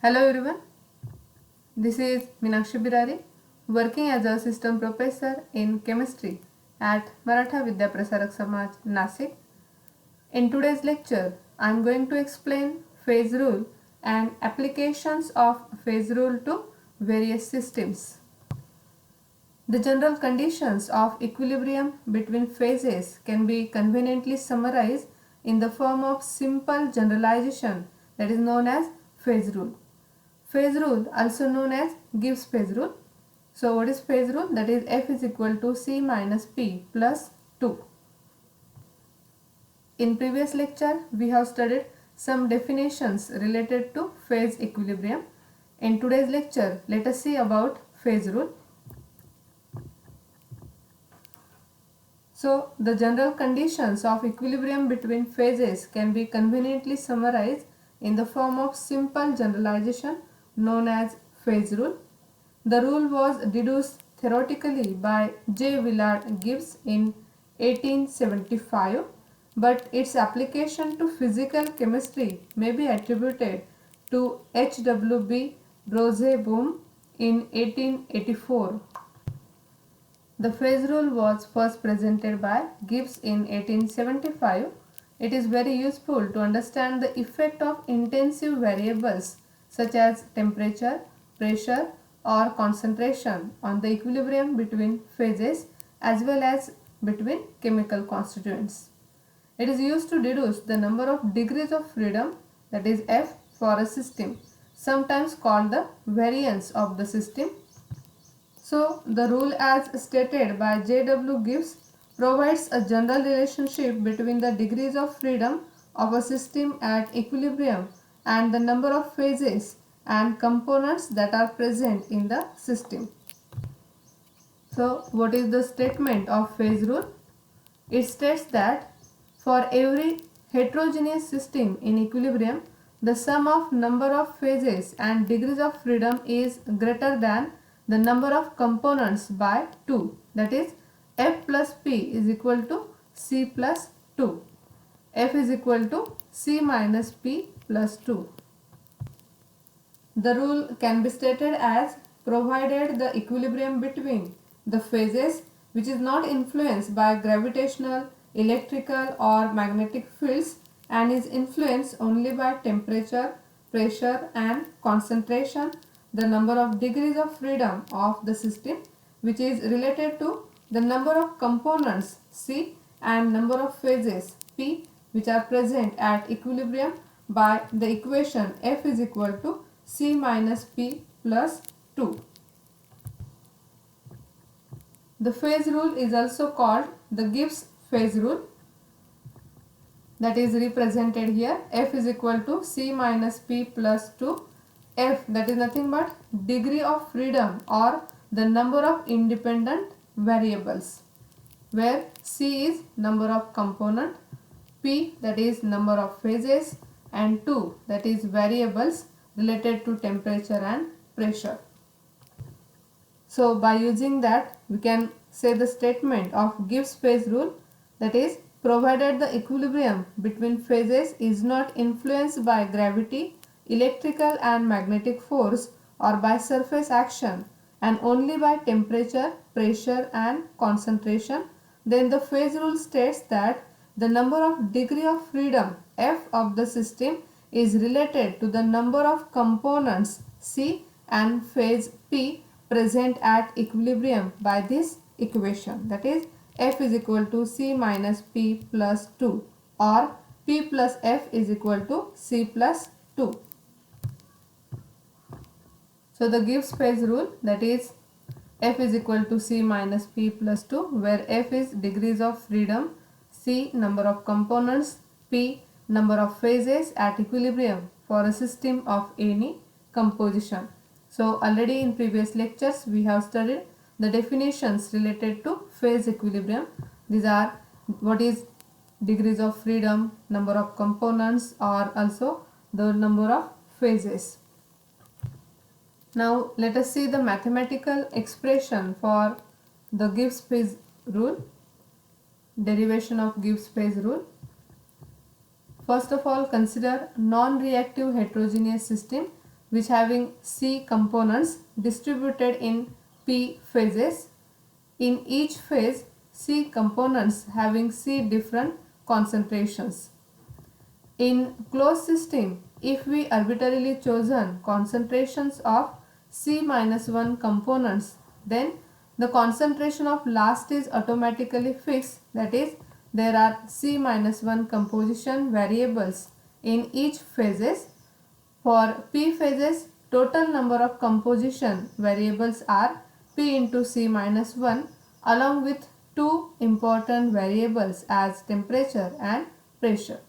Hello everyone, this is Meenakshi Birari, working as a system professor in chemistry at Maratha Vidya Prasarak Samaj, Nasik. In today's lecture, I am going to explain phase rule and applications of phase rule to various systems. The general conditions of equilibrium between phases can be conveniently summarized in the form of simple generalization that is known as phase rule. Phase rule, also known as Gibbs phase rule. So what is phase rule? That is F is equal to C minus P plus 2. In previous lecture, we have studied some definitions related to phase equilibrium. In today's lecture, let us see about phase rule. So the general conditions of equilibrium between phases can be conveniently summarized in the form of simple generalization known as phase rule. The rule was deduced theoretically by J. Willard Gibbs in 1875, but its application to physical chemistry may be attributed to H. W. B. Brose-Bohm in 1884. The phase rule was first presented by Gibbs in 1875. It is very useful to understand the effect of intensive variables such as temperature, pressure or concentration on the equilibrium between phases as well as between chemical constituents. It is used to deduce the number of degrees of freedom, that is F, for a system, sometimes called the variance of the system. So, the rule as stated by J. W. Gibbs provides a general relationship between the degrees of freedom of a system at equilibrium and the number of phases and components that are present in the system. So, what is the statement of phase rule? It states that for every heterogeneous system in equilibrium, the sum of number of phases and degrees of freedom is greater than the number of components by 2. That is, F plus P is equal to C plus 2. F is equal to C minus P plus 2. The rule can be stated as provided the equilibrium between the phases which is not influenced by gravitational, electrical or magnetic fields and is influenced only by temperature, pressure and concentration, the number of degrees of freedom of the system which is related to the number of components C and number of phases P which are present at equilibrium by the equation F is equal to C minus P plus 2. The phase rule is also called the Gibbs phase rule, that is represented here. F is equal to C minus P plus 2. F, that is nothing but degree of freedom or the number of independent variables, where C is number of component, P that is number of phases and 2 that is variables related to temperature and pressure. So by using that we can say the statement of Gibbs phase rule, that is provided the equilibrium between phases is not influenced by gravity, electrical and magnetic force or by surface action and only by temperature, pressure and concentration, then the phase rule states that the number of degree of freedom F of the system is related to the number of components C and phase P present at equilibrium by this equation, that is F is equal to C minus P plus 2 or P plus F is equal to C plus 2. So the Gibbs phase rule, that is F is equal to C minus P plus 2, where F is degrees of freedom, C number of components, P number of phases at equilibrium for a system of any composition. So already in previous lectures we have studied the definitions related to phase equilibrium. These are what is degrees of freedom, number of components or also the number of phases. Now let us see the mathematical expression for the Gibbs phase rule, derivation of Gibbs phase rule. First of all, consider non-reactive heterogeneous system which having C components distributed in P phases. In each phase, C components having C different concentrations. In closed system, if we arbitrarily chosen concentrations of C-1 components, then the concentration of last is automatically fixed, that is, there are C-1 composition variables in each phases. For P phases, total number of composition variables are P into C-1 along with two important variables as temperature and pressure.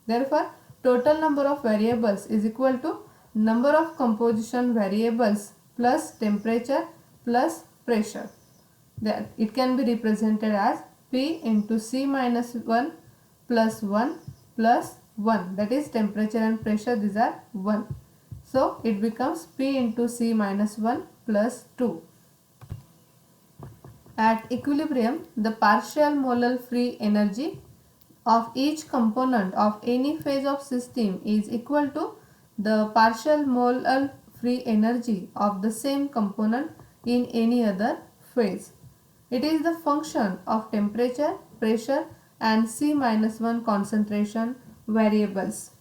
Therefore, total number of variables is equal to number of composition variables plus temperature plus pressure. That it can be represented as P into C minus 1 plus 1 plus 1, that is temperature and pressure, these are 1. So, it becomes P into C minus 1 plus 2. At equilibrium, the partial molar free energy of each component of any phase of system is equal to the partial molar free energy of the same component in any other phase. It is the function of temperature, pressure and C-1 concentration variables.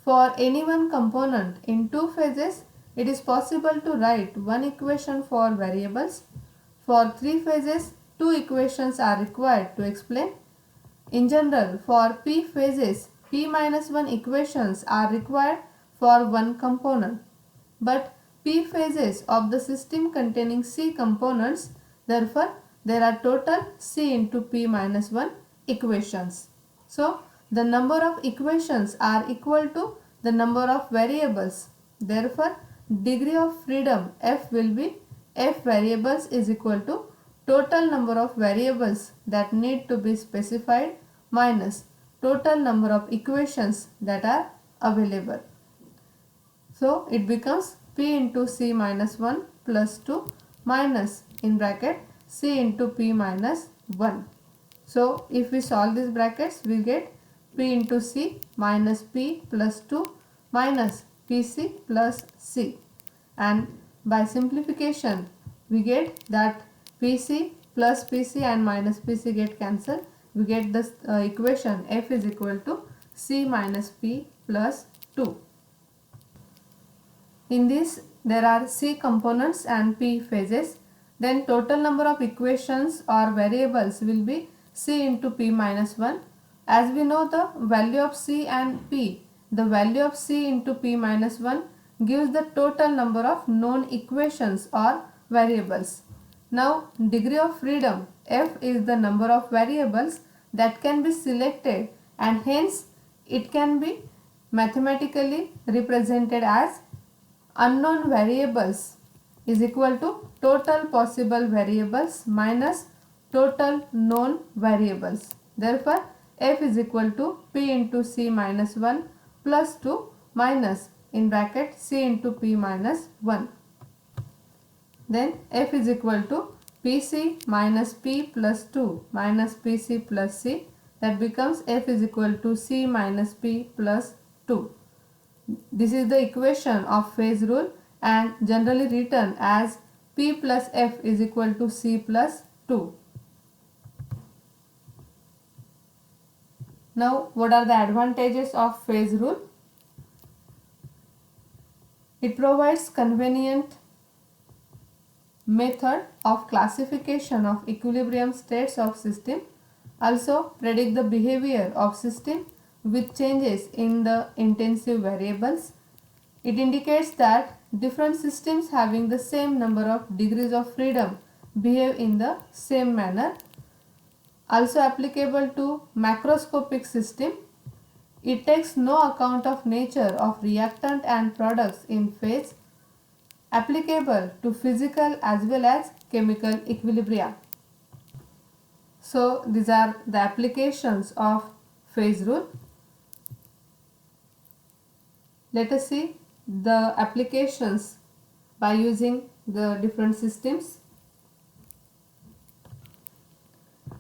For any one component in two phases, it is possible to write one equation for variables. For three phases, two equations are required to explain. In general, for P phases, P-1 equations are required for one component. But P phases of the system containing C components, therefore, there are total C into P-1 equations. So, the number of equations are equal to the number of variables. Therefore, degree of freedom F will be F variables is equal to total number of variables that need to be specified minus total number of equations that are available. So, it becomes P into C minus 1 plus 2 minus in bracket C into P minus 1. So, if we solve these brackets, we get P into C minus P plus 2 minus PC plus C, and by simplification we get that PC plus PC and minus PC get cancelled. We get this equation F is equal to C minus P plus 2. In this, there are C components and P phases. Then total number of equations or variables will be C into P minus 1. As we know the value of C and P, the value of C into P minus 1 gives the total number of known equations or variables. Now, degree of freedom F is the number of variables that can be selected, and hence it can be mathematically represented as unknown variables is equal to total possible variables minus total known variables. Therefore, F is equal to P into C minus 1 plus 2 minus in bracket C into P minus 1. Then F is equal to PC minus P plus 2 minus PC plus C, that becomes F is equal to C minus P plus 2. This is the equation of phase rule and generally written as P plus F is equal to C plus 2. Now, what are the advantages of phase rule? It provides convenient method of classification of equilibrium states of system, also predict the behavior of system with changes in the intensive variables. It indicates that different systems having the same number of degrees of freedom behave in the same manner. Also applicable to macroscopic system. It takes no account of nature of reactant and products in phase. Applicable to physical as well as chemical equilibria. So, these are the applications of phase rule. Let us see the applications by using the different systems.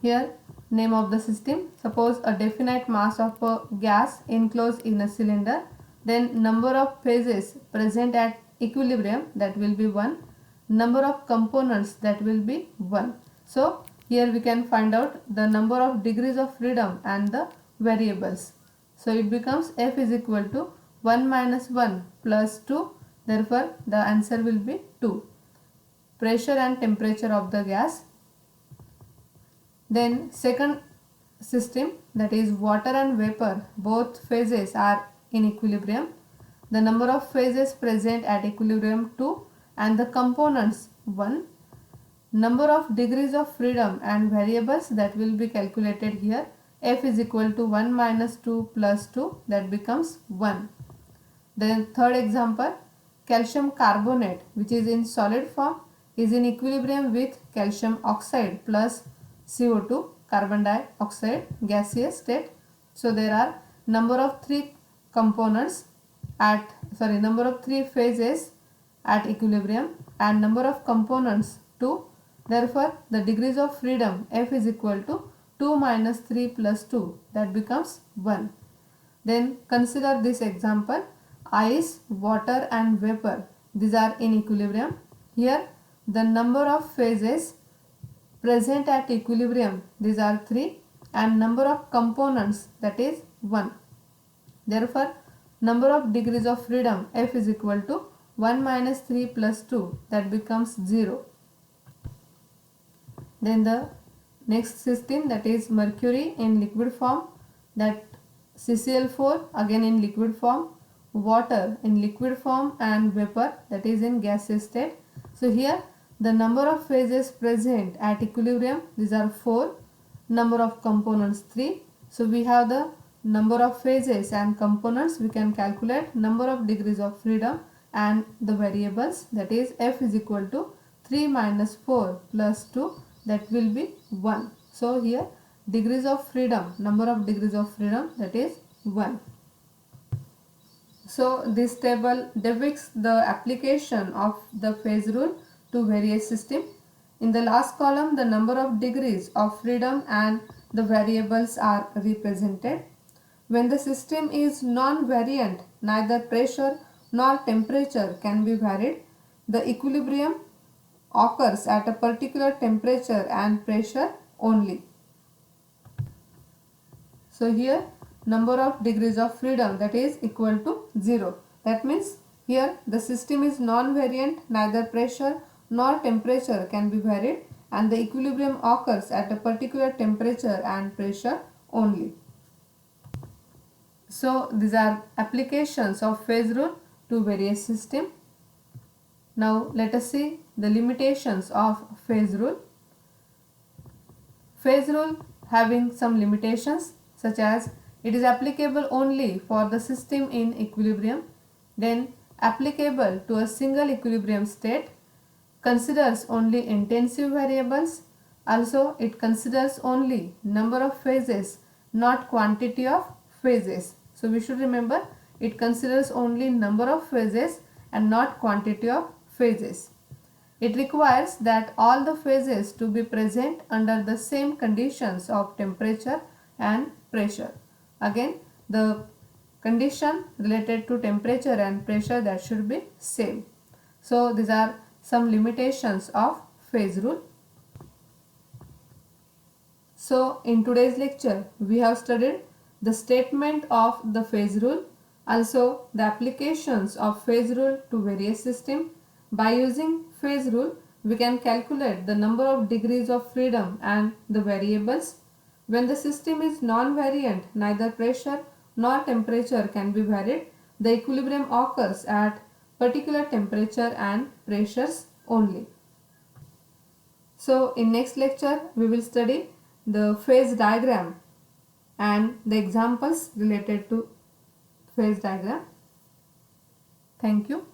Here, name of the system. Suppose a definite mass of a gas enclosed in a cylinder Then number of phases present at equilibrium, that will be 1. Number of components, that will be 1. So here we can find out the number of degrees of freedom and the variables. So it becomes F is equal to 1 minus 1 plus 2. Therefore the answer will be 2. Pressure and temperature of the gas. Then second system, that is water and vapor, both phases are in equilibrium. The number of phases present at equilibrium 2 and the components 1. Number of degrees of freedom and variables, that will be calculated here. F is equal to 1 minus 2 plus 2, that becomes 1. Then third example, calcium carbonate, which is in solid form, is in equilibrium with calcium oxide plus CO2, carbon dioxide, gaseous state. So there are number of 3 phases at equilibrium and number of components 2. Therefore the degrees of freedom F is equal to 2 minus 3 plus 2, that becomes 1. Then consider this example, ice, water and vapor, these are in equilibrium. Here the number of phases present at equilibrium, these are 3, and number of components, that is 1. Therefore number of degrees of freedom F is equal to 1 minus 3 plus 2, that becomes 0. Then the next system, that is mercury in liquid form, that CCl4 again in liquid form, water in liquid form and vapor, that is in gaseous state. So here the number of phases present at equilibrium, these are 4, number of components 3. So we have the number of phases and components, we can calculate number of degrees of freedom and the variables, that is F is equal to 3 minus 4 plus 2, that will be 1. So here degrees of freedom, number of degrees of freedom, that is 1. So this table depicts the application of the phase rule to various systems. In the last column, the number of degrees of freedom and the variables are represented. When the system is non-variant, neither pressure nor temperature can be varied. The equilibrium occurs at a particular temperature and pressure only. So here number of degrees of freedom, that is equal to 0. That means here the system is non-variant, neither pressure nor temperature can be varied, and the equilibrium occurs at a particular temperature and pressure only. So these are applications of phase rule to various systems. Now let us see the limitations of phase rule. Phase rule having some limitations, such as it is applicable only for the system in equilibrium, then applicable to a single equilibrium state, considers only intensive variables, also it considers only number of phases, not quantity of phases. So we should remember, it considers only number of phases and not quantity of phases. It requires that all the phases to be present under the same conditions of temperature and pressure. Again, the condition related to temperature and pressure, that should be same. So these are some limitations of phase rule. So in today's lecture we have studied the statement of the phase rule, also the applications of phase rule to various systems. By using phase rule we can calculate the number of degrees of freedom and the variables. When the system is non-variant, neither pressure nor temperature can be varied. The equilibrium occurs at particular temperature and pressures only. So in next lecture we will study the phase diagram and the examples related to phase diagram. Thank you.